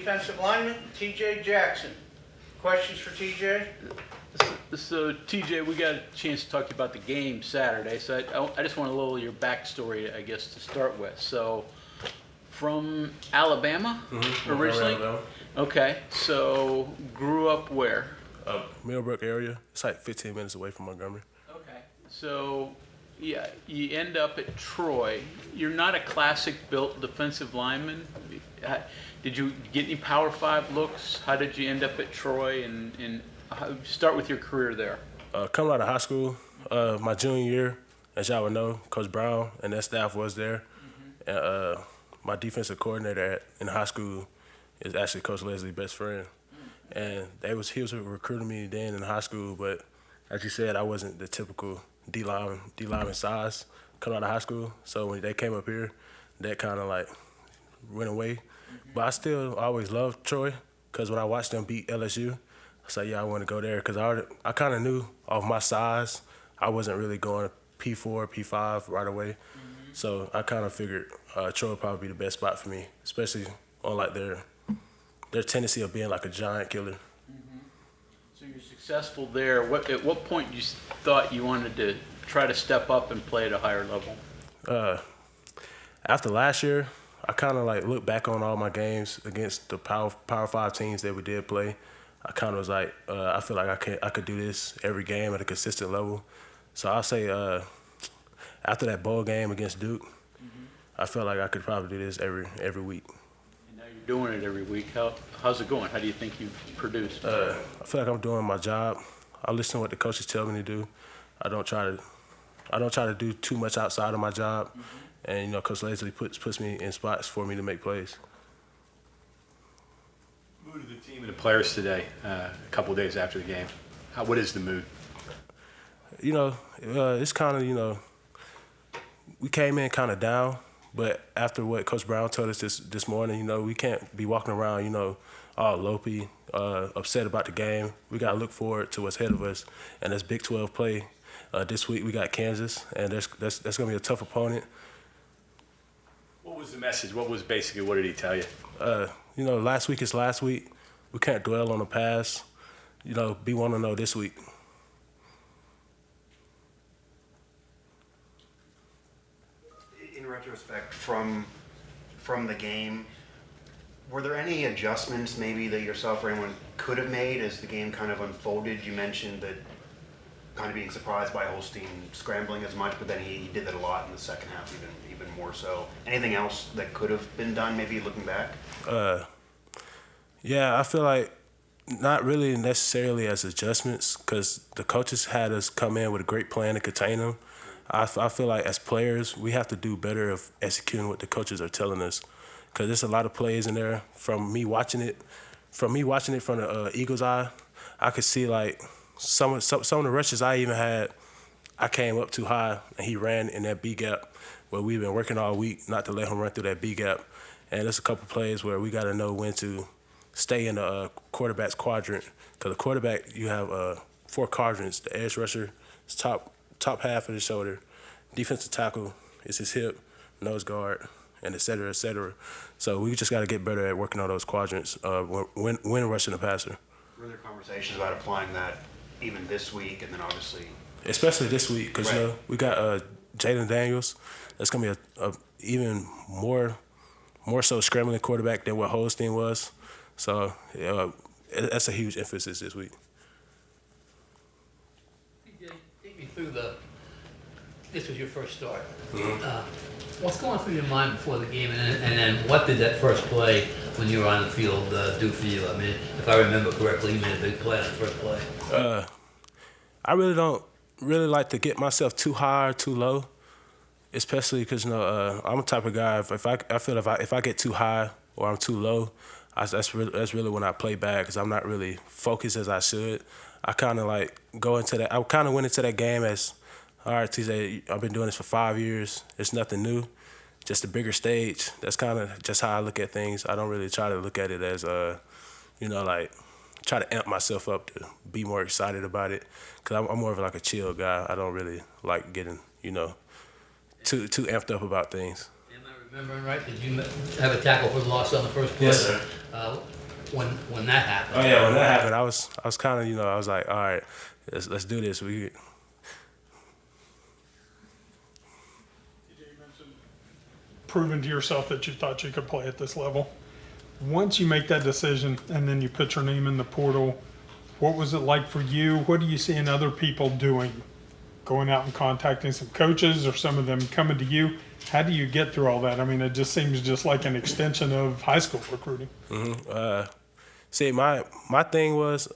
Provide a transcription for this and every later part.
defensive lineman, TJ Jackson. Questions for TJ? So TJ, we got a chance to talk to you about the game Saturday. So I just want a little of your backstory, I guess, to start with. So from Alabama originally? Alabama. Okay. So grew up where? Millbrook area. It's like 15 minutes away from Montgomery. Okay. So yeah, you end up at Troy. You're not a classic built defensive lineman. Did you get any Power 5 looks? How did you end up at Troy? And start with your career there. Coming out of high school, my junior year, as y'all would know, Coach Brown and that staff was there. And my defensive coordinator in high school is actually Coach Leslie's best friend. And he was recruiting me then in high school, but as you said, I wasn't the typical D lineman size coming out of high school. So when they came up here, that kind of like went away. But I still always loved Troy because when I watched them beat LSU, I said, yeah, I want to go there because I kind of knew off my size, I wasn't really going P4, P5 right away. So I kind of figured Troy would probably be the best spot for me, especially on like their tendency of being like a giant killer. So you're successful there. At what point you thought you wanted to try to step up and play at a higher level? After last year, I kind of like looked back on all my games against the Power 5 teams that we did play. I kind of was like, I feel like I could do this every game at a consistent level. So I'll say after that bowl game against Duke, I felt like I could probably do this every week. And now you're doing it every week. How's it going? How do you think you've produced? I feel like I'm doing my job. I listen to what the coaches tell me to do. I don't try to do too much outside of my job. And you know, Coach Leslie puts me in spots for me to make plays. Mood of the team and the players today, a couple of days after the game. What is the mood? You know, it's kind of, you know, we came in kind of down, but after what Coach Brown told us this morning, you know, we can't be walking around, you know, all lopey, upset about the game. We got to look forward to what's ahead of us, and that's Big 12 play. This week we got Kansas, and that's going to be a tough opponent. What was the message? What did he tell you? You know, last week is last week. We can't dwell on the past. You know, be 1-0 this week. In retrospect, from the game, were there any adjustments maybe that yourself or anyone could have made as the game kind of unfolded? You mentioned that kind of being surprised by Holstein scrambling as much, but then he did that a lot in the second half, even more so. Anything else that could have been done, maybe looking back? Yeah, I feel like not really necessarily as adjustments because the coaches had us come in with a great plan to contain them. I feel like as players, we have to do better of executing what the coaches are telling us because there's a lot of plays in there. From me watching it from the eagle's eye, I could see like some of the rushes I even had, I came up too high and he ran in that B gap where we've been working all week not to let him run through that B gap. And there's a couple plays where we got to know when to stay in the quarterback's quadrant. Because the quarterback, you have 4 quadrants. The edge rusher is top half of the shoulder. Defensive tackle is his hip, nose guard, and et cetera, et cetera. So we just got to get better at working on those quadrants when rushing the passer. Were there conversations about applying that even this week and then obviously? Especially this week because, right. You know, we got Jaden Daniels. That's going to be a even more so scrambling quarterback than what Holstein was. So that's a huge emphasis this week. Take me through this was your first start. What's going through your mind before the game, and then what did that first play when you were on the field do for you? I mean, if I remember correctly, you made a big play on the first play. I really don't like to get myself too high or too low, especially because, you know, I'm the type of guy, if I get too high or I'm too low, that's really when I play bad because I'm not really focused as I should. I kind of like went into that game as, all right, TJ, I've been doing this for 5 years. It's nothing new, just a bigger stage. That's kind of just how I look at things. I don't really try to look at it as, you know, like try to amp myself up to be more excited about it because I'm more of like a chill guy. I don't really like getting, you know, too amped up about things. Am I remembering right? Did you have a tackle for the loss on the first play? Yes, sir. when that happened. Oh yeah, when that happened, I was kind of, I was like, all right, let's do this. Proving to yourself that you thought you could play at this level. Once you make that decision and then you put your name in the portal, what was it like for you? What do you see in other people doing? Going out and contacting some coaches, or some of them coming to you? How do you get through all that? I mean, it just seems just like an extension of high school recruiting. See, my thing was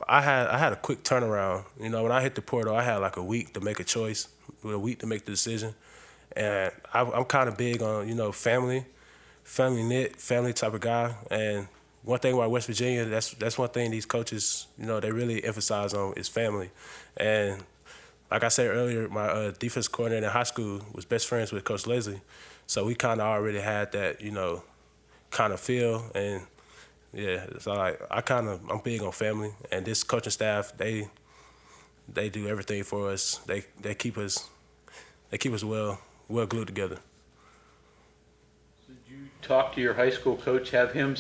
I had a quick turnaround. When I hit the portal, I had like a week to make a choice, with a week to make the decision. And I'm kind of big on, family type of guy. And one thing about West Virginia, that's one thing these coaches, they really emphasize on is family. And like I said earlier, my defense coordinator in high school was best friends with Coach Leslie. So we kind of already had that, kind of feel. And yeah, so I'm big on family. And this coaching staff, they do everything for us. They keep us well glued together. Did you talk to your high school coach, have him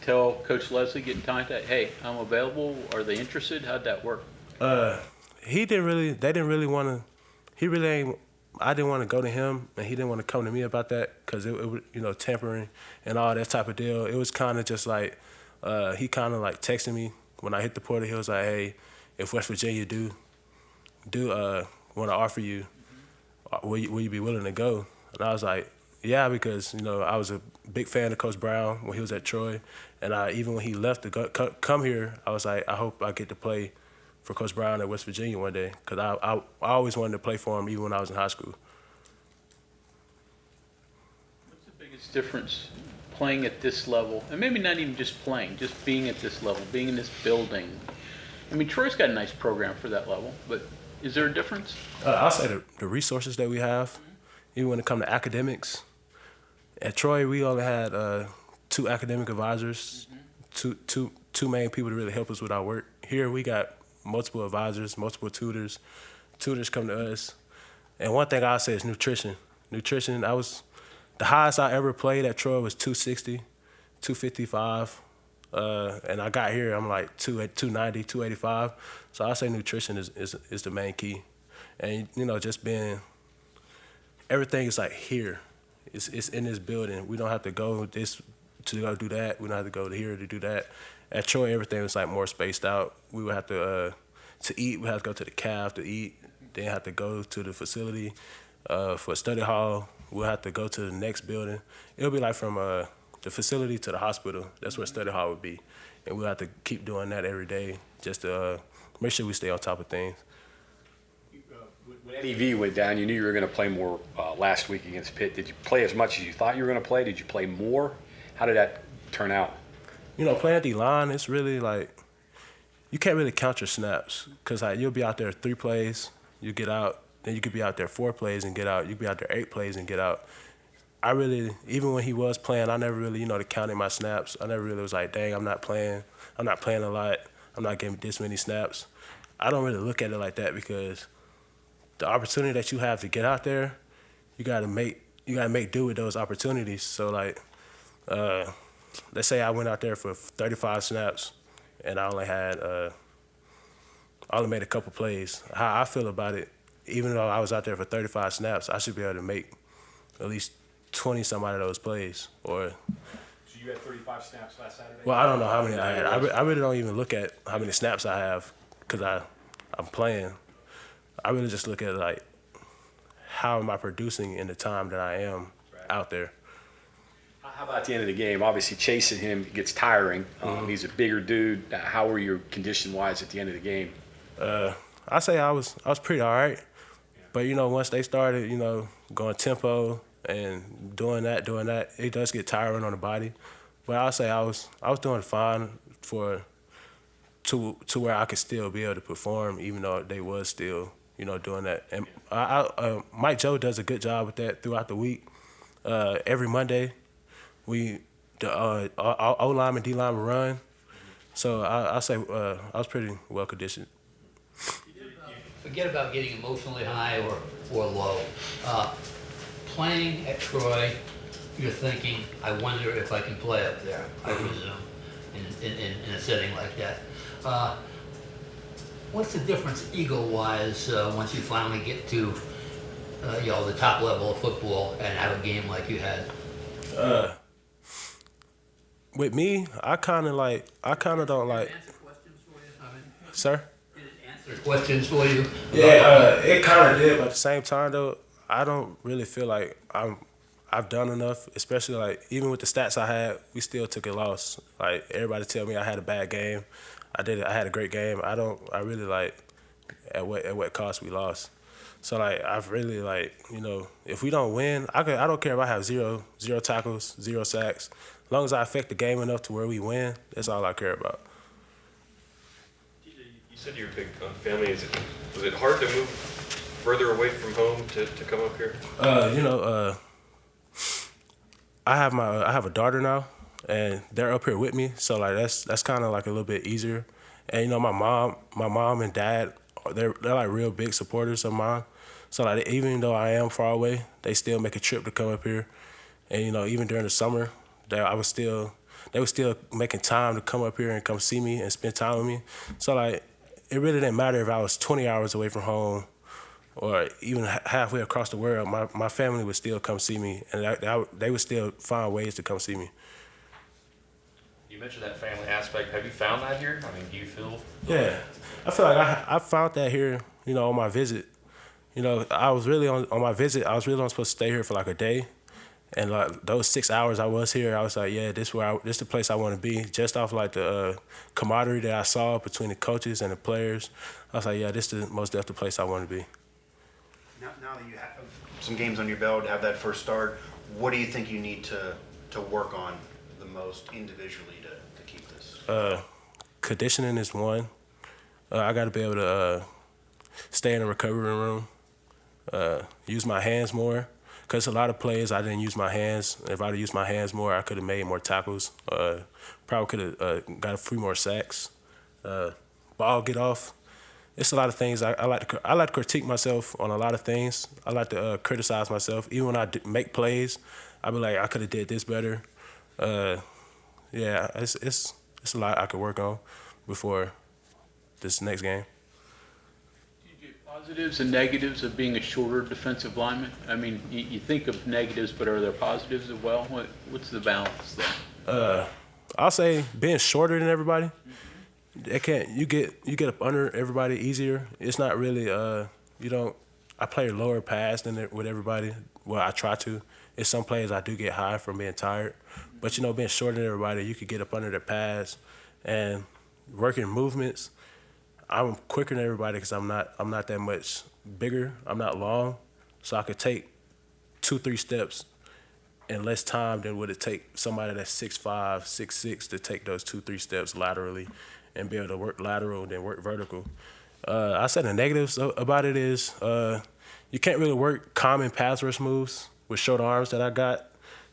tell Coach Leslie, get in contact, hey, I'm available, are they interested? How'd that work? They didn't really want to, I didn't want to go to him, and he didn't want to come to me about that, because it was, tampering and all that type of deal. It was kind of just like, he kind of like texted me when I hit the portal. He was like, hey, if West Virginia do want to offer you, will you be willing to go? And I was like, yeah, because, I was a big fan of Coach Brown when he was at Troy. And even when he left to come here, I was like, I hope I get to play for Coach Brown at West Virginia one day, because I always wanted to play for him even when I was in high school. What's the biggest difference playing at this level, and maybe not even just playing, just being at this level, being in this building? I mean, Troy's got a nice program for that level, but is there a difference? I'll say the resources that we have, even when it comes to academics. At Troy, we only had 2 academic advisors, two main people to really help us with our work. Here, we got multiple advisors, multiple tutors. Tutors come to us. And one thing I'll say is nutrition. Nutrition, the highest I ever played at Troy was 260, 255. And I got here, I'm like 290, 285. So I say nutrition is the main key. And, just being, everything is like here. It's in this building. We don't have to go this to go do that. We don't have to go to here to do that. At Troy, everything was like more spaced out. We would have to eat, we had to go to the caf to eat, then have to go to the facility for a study hall. We'll have to go to the next building. It'll be like from the facility to the hospital. That's where study hall would be. And we'll have to keep doing that every day just to make sure we stay on top of things. When Eddie V went down, you knew you were going to play more last week against Pitt. Did you play as much as you thought you were going to play? Did you play more? How did that turn out? Playing at the line, it's really like, you can't really count your snaps, because like, you'll be out there 3 plays, you get out, then you could be out there 4 plays and get out. You could be out there 8 plays and get out. I really, even when he was playing, I never really, counted my snaps. I never really was like, dang, I'm not playing a lot. I'm not getting this many snaps. I don't really look at it like that, because the opportunity that you have to get out there, you gotta make do with those opportunities. So like, let's say I went out there for 35 snaps and I only made a couple plays. How I feel about it, even though I was out there for 35 snaps, I should be able to make at least 20 some out of those plays. Or, So you had 35 snaps last Saturday? well, I don't know how many I had. I really don't even look at how many snaps I have, because I'm playing. I really just look at like, how am I producing in the time that I am out there. How about the end of the game? Obviously, chasing him gets tiring. He's a bigger dude. How were you condition-wise at the end of the game? I say I was pretty all right. But, once they started, going tempo and doing that, it does get tiring on the body. But I'll say I was doing fine to where I could still be able to perform, even though they was still, doing that. And Mike Joe does a good job with that throughout the week. Every Monday, the O-line and D-line will run. So I say I was pretty well conditioned. Forget about getting emotionally high or low. Playing at Troy, you're thinking, I wonder if I can play up there, I presume, in a setting like that. What's the difference ego-wise once you finally get to the top level of football and have a game like you had? With me, I kind of don't like, Answer questions for you? I mean, sir. did it answer questions for you? Yeah, it kind of did. But at the same time, though, I don't really feel like I've done enough. Especially like even with the stats I had, we still took a loss. Like everybody tell me I had a bad game. I did. I had a great game. I really like at what cost we lost. So like I've really like if we don't win, I don't care if I have zero tackles, 0 sacks. As long as I affect the game enough to where we win, that's all I care about. You said you're big on family. Was it hard to move further away from home to come up here? I have a daughter now, and they're up here with me, so like that's kind of like a little bit easier. And my mom and dad, they're like real big supporters of mine. So like even though I am far away, they still make a trip to come up here. And even during the summer, they were still making time to come up here and come see me and spend time with me. So like it really didn't matter if I was 20 hours away from home or even halfway across the world. My family would still come see me, and they would still find ways to come see me. You mentioned that family aspect. Have you found that here? I mean, do you feel? Yeah, I feel like I found that here, on my visit. I was really on my visit, I was really only supposed to stay here for like a day. And like those 6 hours I was here, I was like, yeah, this the place I want to be. Just off like the camaraderie that I saw between the coaches and the players, I was like, yeah, this is the most definitely place I want to be. Now that you have some games on your belt, have that first start, what do you think you need to work on the most individually to keep this? Conditioning is one. I got to be able to stay in the recovery room, use my hands more. Because a lot of plays, I didn't use my hands. If I'd have used my hands more, I could have made more tackles. Probably could have got a few more sacks. Ball get off. It's a lot of things. I like to critique myself on a lot of things. I like to criticize myself. Even when I make plays, I be like, I could have did this better. Yeah, it's a lot I could work on before this next game. Positives and negatives of being a shorter defensive lineman? I mean, you think of negatives, but are there positives as well? What's the balance there? I'll say being shorter than everybody. You get up under everybody easier. It's not really I play lower pass than with everybody. Well, I try to. In some plays I do get high from being tired, but being shorter than everybody, you could get up under the pass and working movements. I'm quicker than everybody because I'm not that much bigger. I'm not long, so I could take 2-3 steps in less time than would it take somebody that's 6'5", 6'6" to take those 2-3 steps laterally and be able to work lateral and then work vertical. I said the negatives about it is you can't really work common pass rush moves with short arms that I got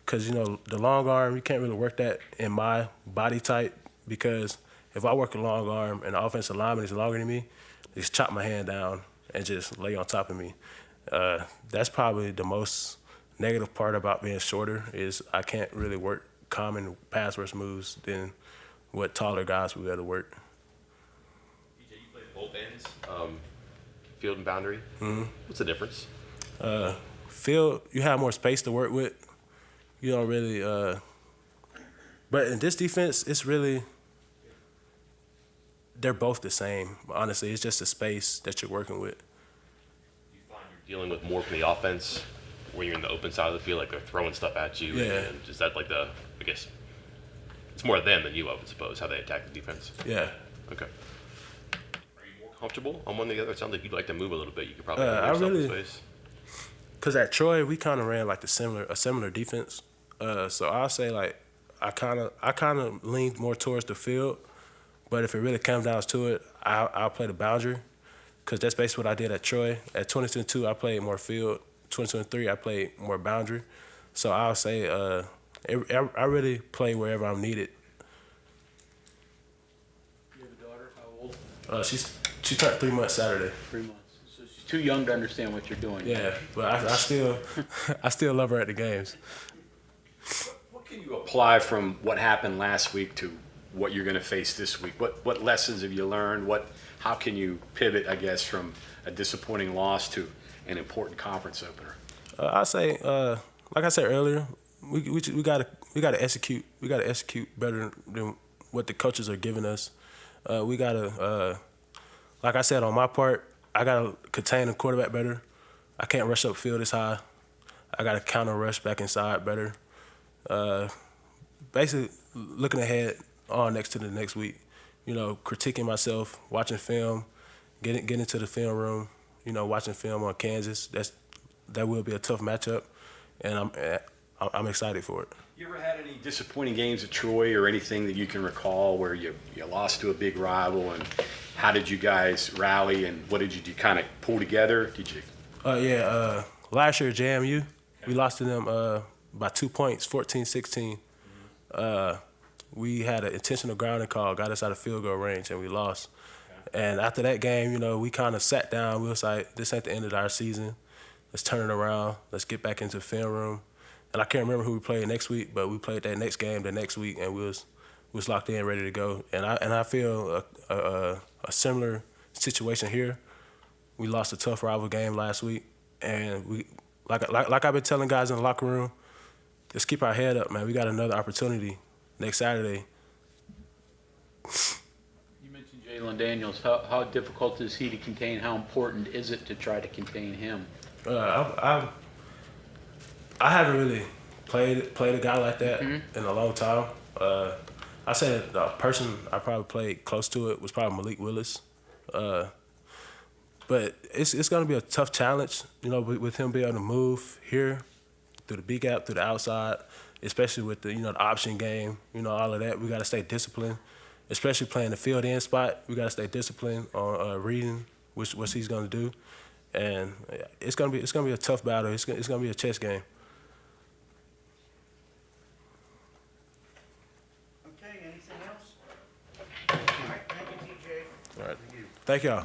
because the long arm, you can't really work that in my body type because if I work a long arm and the offensive lineman is longer than me, they just chop my hand down and just lay on top of me. That's probably the most negative part about being shorter is I can't really work common pass rush moves than what taller guys would be able to work. DJ, you played both ends, field and boundary. Mm-hmm. What's the difference? Field, you have more space to work with. You don't really. But in this defense, it's really. They're both the same. Honestly, it's just the space that you're working with. You find you're dealing with more from the offense when you're in the open side of the field, like they're throwing stuff at you. Yeah. And is that like I guess, it's more them than you, I would suppose, how they attack the defense. Yeah. Okay. Are you more comfortable on one than the other? It sounds like you'd like to move a little bit. You could probably I have yourself really- in space. Cause at Troy we kind of ran like a similar defense. So I'll say like I kind of leaned more towards the field. But if it really comes down to it, I'll play the boundary, because that's basically what I did at Troy. At 2022, I played more field. 2023, I played more boundary. So I'll say I really play wherever I'm needed. You have a daughter, how old? She turned 3 months Saturday. 3 months. So she's too young to understand what you're doing. Yeah, but I still love her at the games. What can you apply from what happened last week to what you're going to face this week? What lessons have you learned? How can you pivot, I guess, from a disappointing loss to an important conference opener? I say, like I said earlier, we gotta execute. We gotta execute better than what the coaches are giving us. We gotta, like I said, on my part, I gotta contain the quarterback better. I can't rush upfield as high. I gotta counter rush back inside better. Basically, looking ahead on next to the next week. You know, critiquing myself, watching film, getting into the film room. You know, watching film on Kansas. That will be a tough matchup, and I'm excited for it. You ever had any disappointing games at Troy or anything that you can recall where you lost to a big rival, and how did you guys rally, and what did you do, kind of pull together? Did you? Last year at JMU, we lost to them by 2 points, 14-16. We had an intentional grounding call, got us out of field goal range, and we lost. And after that game, you know, we kind of sat down. We was like, this ain't the end of our season. Let's turn it around. Let's get back into the film room. And I can't remember who we played next week, but we played that next game the next week, and we was locked in, ready to go. And I feel a similar situation here. We lost a tough rival game last week, and we like I've been telling guys in the locker room, just keep our head up, man. We got another opportunity next Saturday. You mentioned Jalen Daniels. How difficult is he to contain? How important is it to try to contain him? I haven't really played a guy like that in a long time. I said the person I probably played close to it was probably Malik Willis. But it's going to be a tough challenge, you know, with him being able to move here through the B gap, through the outside, especially with the, you know, the option game, you know, all of that. We got to stay disciplined, especially playing the field end spot. We got to stay disciplined on reading what he's going to do. And it's gonna be a tough battle. It's gonna be a chess game. Okay, anything else? All right, thank you, TJ. All right. Thank y'all.